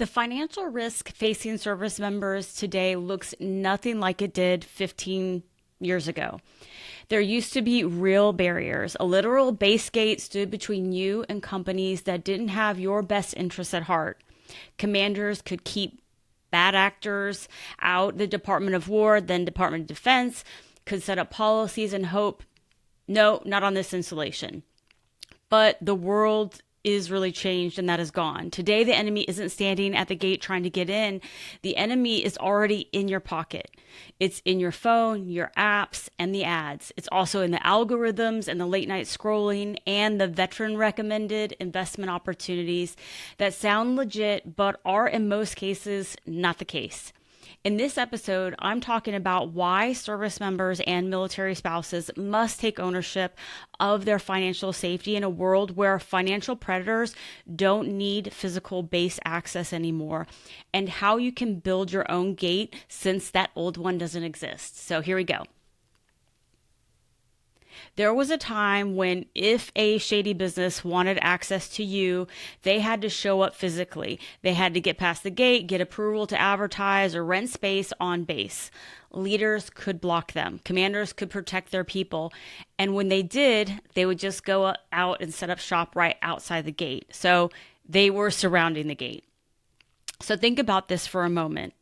The financial risk facing service members today looks nothing like it did 15 years ago. There used to be real barriers. A literal base gate stood between you and companies that didn't have your best interests at heart. Commanders could keep bad actors out. The Department of War, then Department of Defense, could set up policies and hope, no, not on this installation. But the world is really changed and that is gone. Today, the enemy isn't standing at the gate trying to get in. The enemy is already in your pocket. It's in your phone, your apps, and the ads. It's also in the algorithms and the late night scrolling and the veteran recommended investment opportunities that sound legit, but are in most cases not the case. In this episode, I'm talking about why service members and military spouses must take ownership of their financial safety in a world where financial predators don't need physical base access anymore, and how you can build your own gate since that old one doesn't exist. So here we go. There was a time when if a shady business wanted access to you, they had to show up physically. They had to get past the gate, get approval to advertise or rent space on base. Leaders could block them. Commanders could protect their people. And when they did, they would just go out and set up shop right outside the gate. So they were surrounding the gate. So think about this for a moment.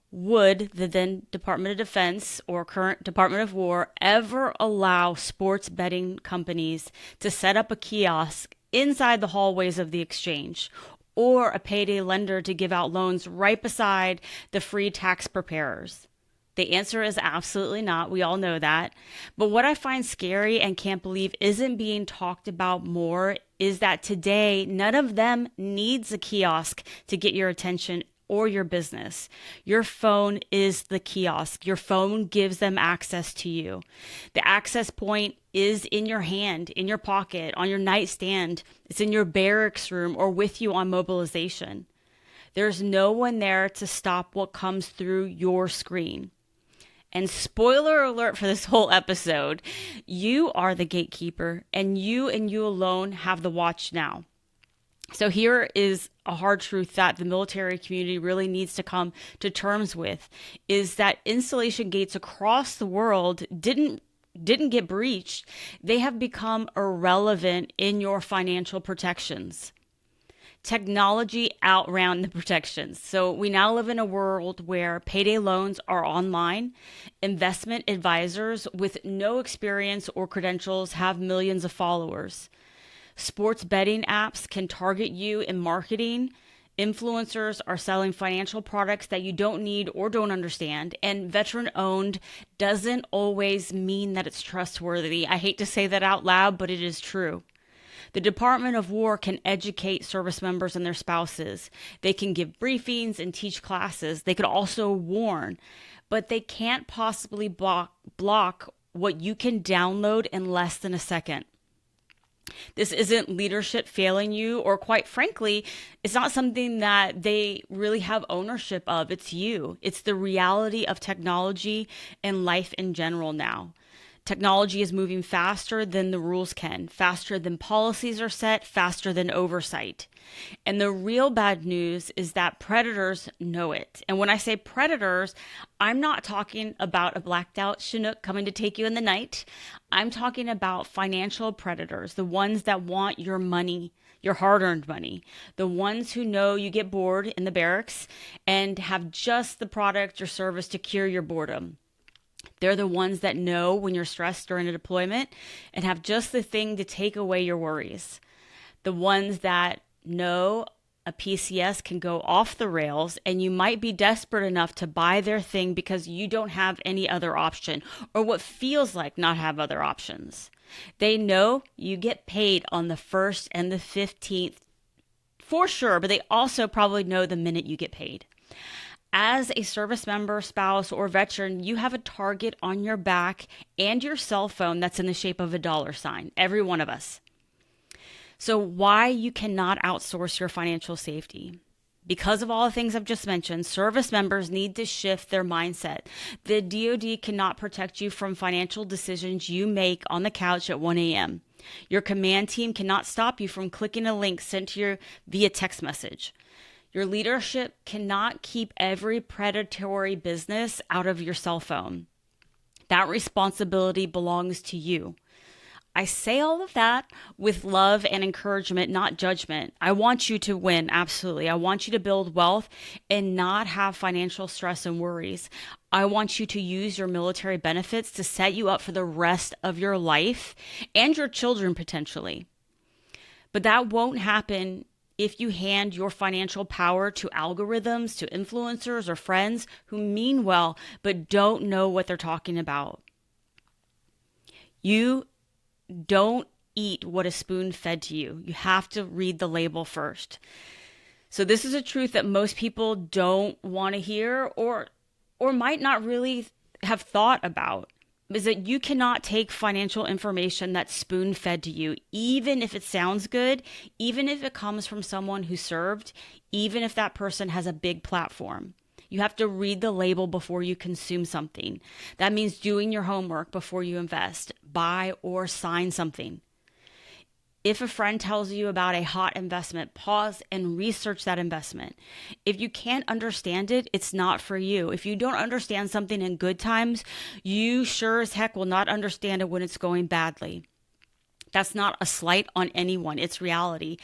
Would the then Department of Defense or current Department of War ever allow sports betting companies to set up a kiosk inside the hallways of the exchange, or a payday lender to give out loans right beside the free tax preparers? The answer is absolutely not. We all know that. But what I find scary and can't believe isn't being talked about more is that today, none of them needs a kiosk to get your attention or your business. Your phone is the kiosk. Your phone gives them access to you. The access point is in your hand, in your pocket, on your nightstand. It's in your barracks room or with you on mobilization. There's no one there to stop what comes through your screen. And spoiler alert for this whole episode, you are the gatekeeper, and you alone have the watch now. So here is a hard truth that the military community really needs to come to terms with, is that installation gates across the world didn't get breached. They have become irrelevant in your financial protections. Technology outran the protections. So we now live in a world where payday loans are online. Investment advisors with no experience or credentials have millions of followers. Sports betting apps can target you in marketing. Influencers are selling financial products that you don't need or don't understand. And veteran owned doesn't always mean that it's trustworthy. I hate to say that out loud, but it is true. The Department of War can educate service members and their spouses. They can give briefings and teach classes. They could also warn, but they can't possibly block what you can download in less than a second. This isn't leadership failing you, or quite frankly, it's not something that they really have ownership of. It's you. It's the reality of technology and life in general now. Technology is moving faster than the rules can, faster than policies are set, faster than oversight. And the real bad news is that predators know it. And when I say predators, I'm not talking about a blacked out Chinook coming to take you in the night. I'm talking about financial predators, the ones that want your money, your hard-earned money, the ones who know you get bored in the barracks and have just the product or service to cure your boredom. They're the ones that know when you're stressed during a deployment and have just the thing to take away your worries. The ones that know a PCS can go off the rails and you might be desperate enough to buy their thing because you don't have any other option, or what feels like not have other options. They know you get paid on the 1st and the 15th for sure, but they also probably know the minute you get paid. As a service member, spouse, or veteran, you have a target on your back and your cell phone that's in the shape of a $sign, every one of us. So why you cannot outsource your financial safety? Because of all the things I've just mentioned, service members need to shift their mindset. The DoD cannot protect you from financial decisions you make on the couch at 1 a.m. Your command team cannot stop you from clicking a link sent to you via text message. Your leadership cannot keep every predatory business out of your cell phone. That responsibility belongs to you. I say all of that with love and encouragement, not judgment. I want you to win, absolutely. I want you to build wealth and not have financial stress and worries. I want you to use your military benefits to set you up for the rest of your life and your children potentially. But that won't happen if you hand your financial power to algorithms, to influencers or friends who mean well but don't know what they're talking about. You don't eat what is spoon fed to you. You have to read the label first. So this is a truth that most people don't want to hear or might not really have thought about, is that you cannot take financial information that's spoon fed to you, even if it sounds good, even if it comes from someone who served, even if that person has a big platform. You have to read the label before you consume something. That means doing your homework before you invest, buy, or sign something. If a friend tells you about a hot investment, pause and research that investment. If you can't understand it, it's not for you. If you don't understand something in good times, you sure as heck will not understand it when it's going badly. That's not a slight on anyone. It's reality.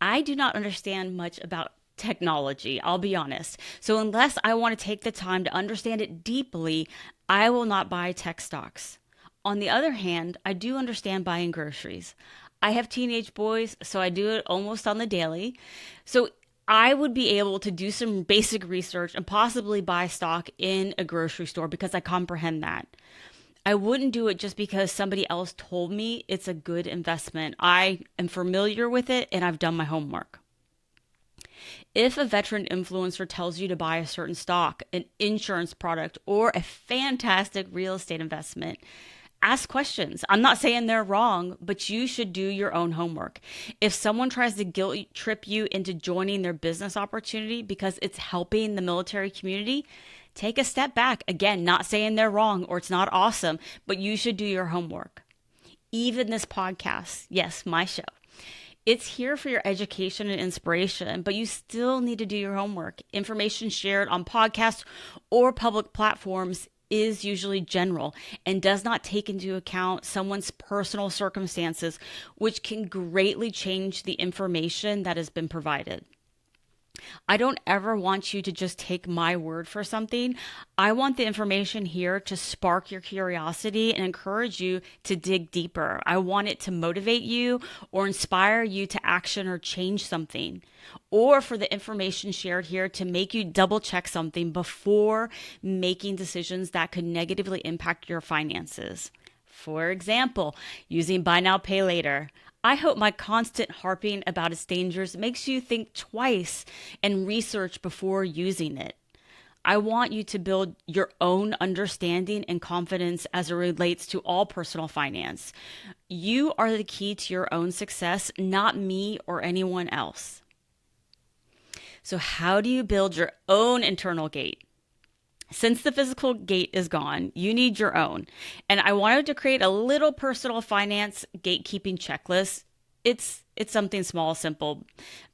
I do not understand much about technology, I'll be honest. So unless I want to take the time to understand it deeply, I will not buy tech stocks. On the other hand, I do understand buying groceries. I have teenage boys, so I do it almost on the daily. So I would be able to do some basic research and possibly buy stock in a grocery store because I comprehend that. I wouldn't do it just because somebody else told me it's a good investment. I am familiar with it and I've done my homework. If a veteran influencer tells you to buy a certain stock, an insurance product, or a fantastic real estate investment, ask questions. I'm not saying they're wrong, but you should do your own homework. If someone tries to guilt trip you into joining their business opportunity because it's helping the military community, take a step back. Again, not saying they're wrong or it's not awesome, but you should do your homework. Even this podcast, yes, my show, it's here for your education and inspiration, but you still need to do your homework. Information shared on podcasts or public platforms is usually general and does not take into account someone's personal circumstances, which can greatly change the information that has been provided. I don't ever want you to just take my word for something. I want the information here to spark your curiosity and encourage you to dig deeper. I want it to motivate you or inspire you to action or change something, or for the information shared here to make you double check something before making decisions that could negatively impact your finances. For example, using buy now, pay later. I hope my constant harping about its dangers makes you think twice and research before using it. I want you to build your own understanding and confidence as it relates to all personal finance. You are the key to your own success, not me or anyone else. So how do you build your own internal gate? Since the physical gate is gone, you need your own. And I wanted to create a little personal finance gatekeeping checklist. It's something small, simple,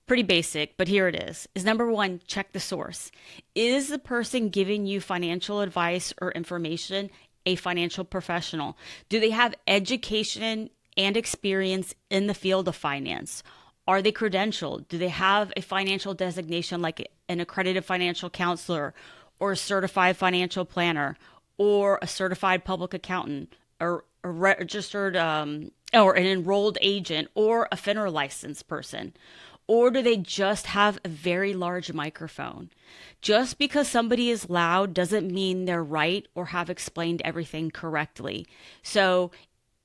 pretty basic, but here it is. Number one, check the source. Is the person giving you financial advice or information a financial professional? Do they have education and experience in the field of finance? Are they credentialed? Do they have a financial designation like an accredited financial counselor, or a certified financial planner, or a certified public accountant, or a registered or an enrolled agent, or a FINRA licensed person? Or do they just have a very large microphone? Just because somebody is loud doesn't mean they're right or have explained everything correctly. So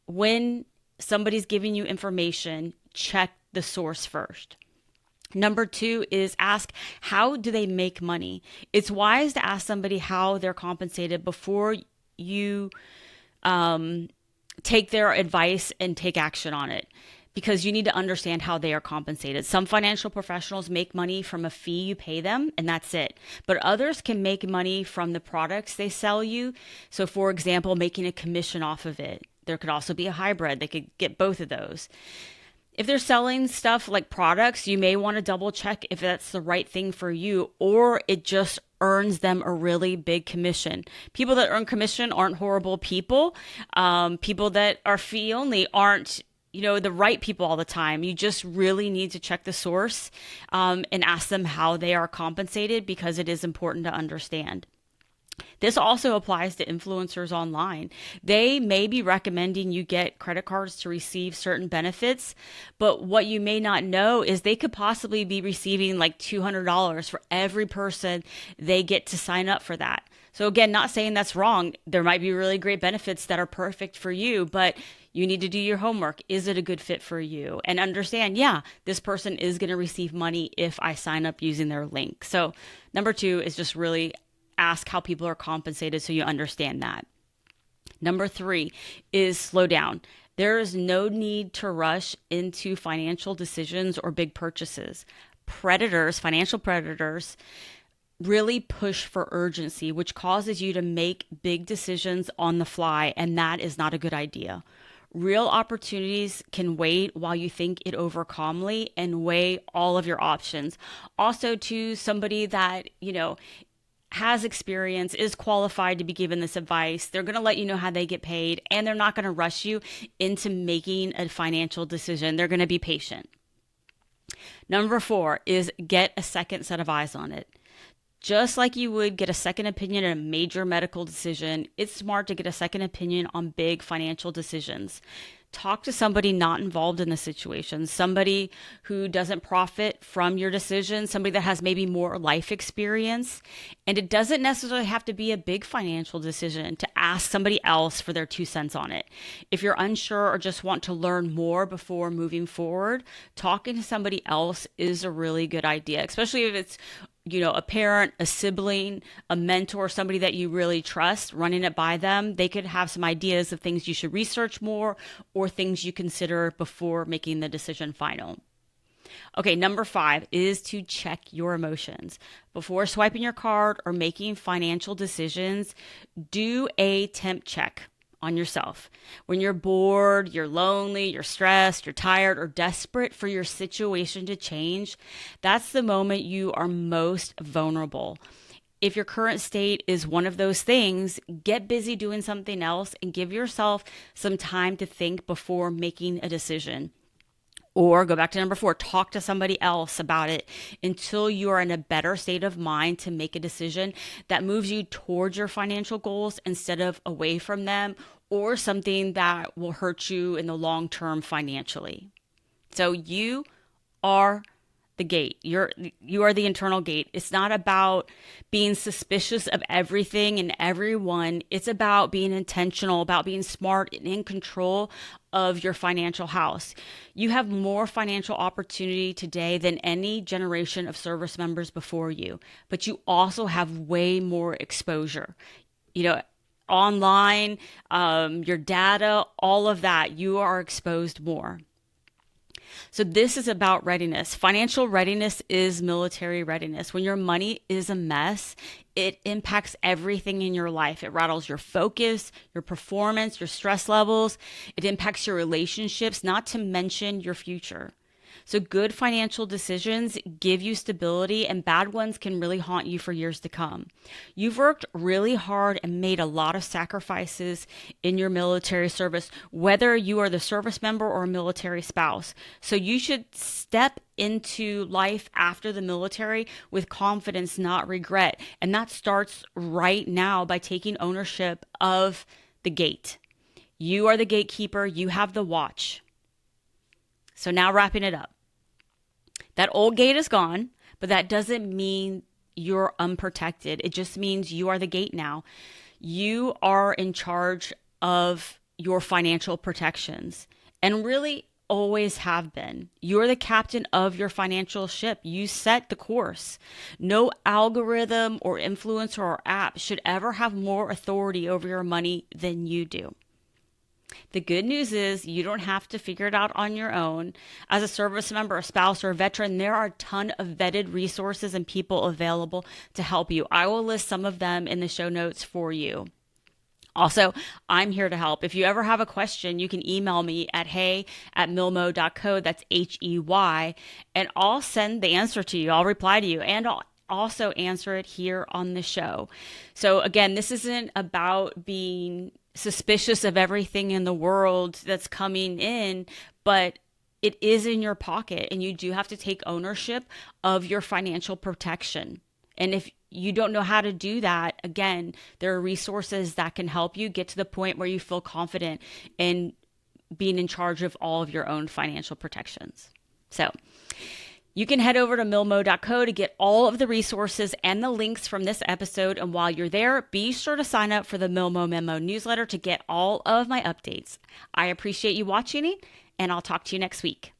when somebody's giving you information, check the source first. Number two is ask, how do they make money? It's wise to ask somebody how they're compensated before you take their advice and take action on it, because you need to understand how they are compensated. Some financial professionals make money from a fee you pay them, and that's it. But others can make money from the products they sell you. So for example, making a commission off of it. There could also be a hybrid. They could get both of those. If they're selling stuff like products, you may want to double check if that's the right thing for you or it just earns them a really big commission. People that earn commission aren't horrible people. People that are fee only aren't the right people all the time. You just really need to check the source and ask them how they are compensated because it is important to understand. This also applies to influencers online. They may be recommending you get credit cards to receive certain benefits, but what you may not know is they could possibly be receiving like $200 for every person they get to sign up for that. So again, not saying that's wrong. There might be really great benefits that are perfect for you, but you need to do your homework. Is it a good fit for you? And understand, yeah, this person is going to receive money if I sign up using their link. So number 2 is just really ask how people are compensated so you understand that. Number 3 is slow down. There is no need to rush into financial decisions or big purchases. Financial predators, really push for urgency, which causes you to make big decisions on the fly, and that is not a good idea. Real opportunities can wait while you think it over calmly and weigh all of your options. Also, to somebody that, has experience, is qualified to be given this advice. They're going to let you know how they get paid, and they're not going to rush you into making a financial decision. They're going to be patient. Number 4 is get a second set of eyes on it. Just like you would get a second opinion in a major medical decision, it's smart to get a second opinion on big financial decisions. Talk to somebody not involved in the situation, somebody who doesn't profit from your decision, somebody that has maybe more life experience. And it doesn't necessarily have to be a big financial decision to ask somebody else for their 2 cents on it. If you're unsure or just want to learn more before moving forward, talking to somebody else is a really good idea, especially if it's a parent, a sibling, a mentor, somebody that you really trust, running it by them. They could have some ideas of things you should research more or things you consider before making the decision final. Okay, number 5 is to check your emotions. Before swiping your card or making financial decisions, do a temp check on yourself. When you're bored, you're lonely, you're stressed, you're tired, or desperate for your situation to change, that's the moment you are most vulnerable. If your current state is one of those things, get busy doing something else and give yourself some time to think before making a decision. Or go back to number 4, talk to somebody else about it until you are in a better state of mind to make a decision that moves you towards your financial goals instead of away from them, or something that will hurt you in the long term financially. So you are the gate. You are the internal gate. It's not about being suspicious of everything and everyone. It's about being intentional, about being smart and in control of your financial house. You have more financial opportunity today than any generation of service members before you, but you also have way more exposure. Online, your data, all of that, you are exposed more. So this is about readiness. Financial readiness is military readiness. When your money is a mess, it impacts everything in your life. It rattles your focus, your performance, your stress levels. It impacts your relationships, not to mention your future. So good financial decisions give you stability, and bad ones can really haunt you for years to come. You've worked really hard and made a lot of sacrifices in your military service, whether you are the service member or a military spouse. So you should step into life after the military with confidence, not regret. And that starts right now by taking ownership of the gate. You are the gatekeeper. You have the watch. So now wrapping it up. That old gate is gone, but that doesn't mean you're unprotected. It just means you are the gate now. You are in charge of your financial protections and really always have been. You're the captain of your financial ship. You set the course. No algorithm or influencer or app should ever have more authority over your money than you do. The good news is you don't have to figure it out on your own. As a service member, a spouse, or a veteran, there are a ton of vetted resources and people available to help you. I will list some of them in the show notes for you. Also, I'm here to help. If you ever have a question, you can email me at hey@milmo.co. That's HEY. And I'll send the answer to you. I'll reply to you and I'll also answer it here on the show. So, again, this isn't about being suspicious of everything in the world that's coming in, but it is in your pocket and you do have to take ownership of your financial protection. And if you don't know how to do that, again, there are resources that can help you get to the point where you feel confident in being in charge of all of your own financial protections. So you can head over to milmo.co to get all of the resources and the links from this episode. And while you're there, be sure to sign up for the Milmo Memo newsletter to get all of my updates. I appreciate you watching, and I'll talk to you next week.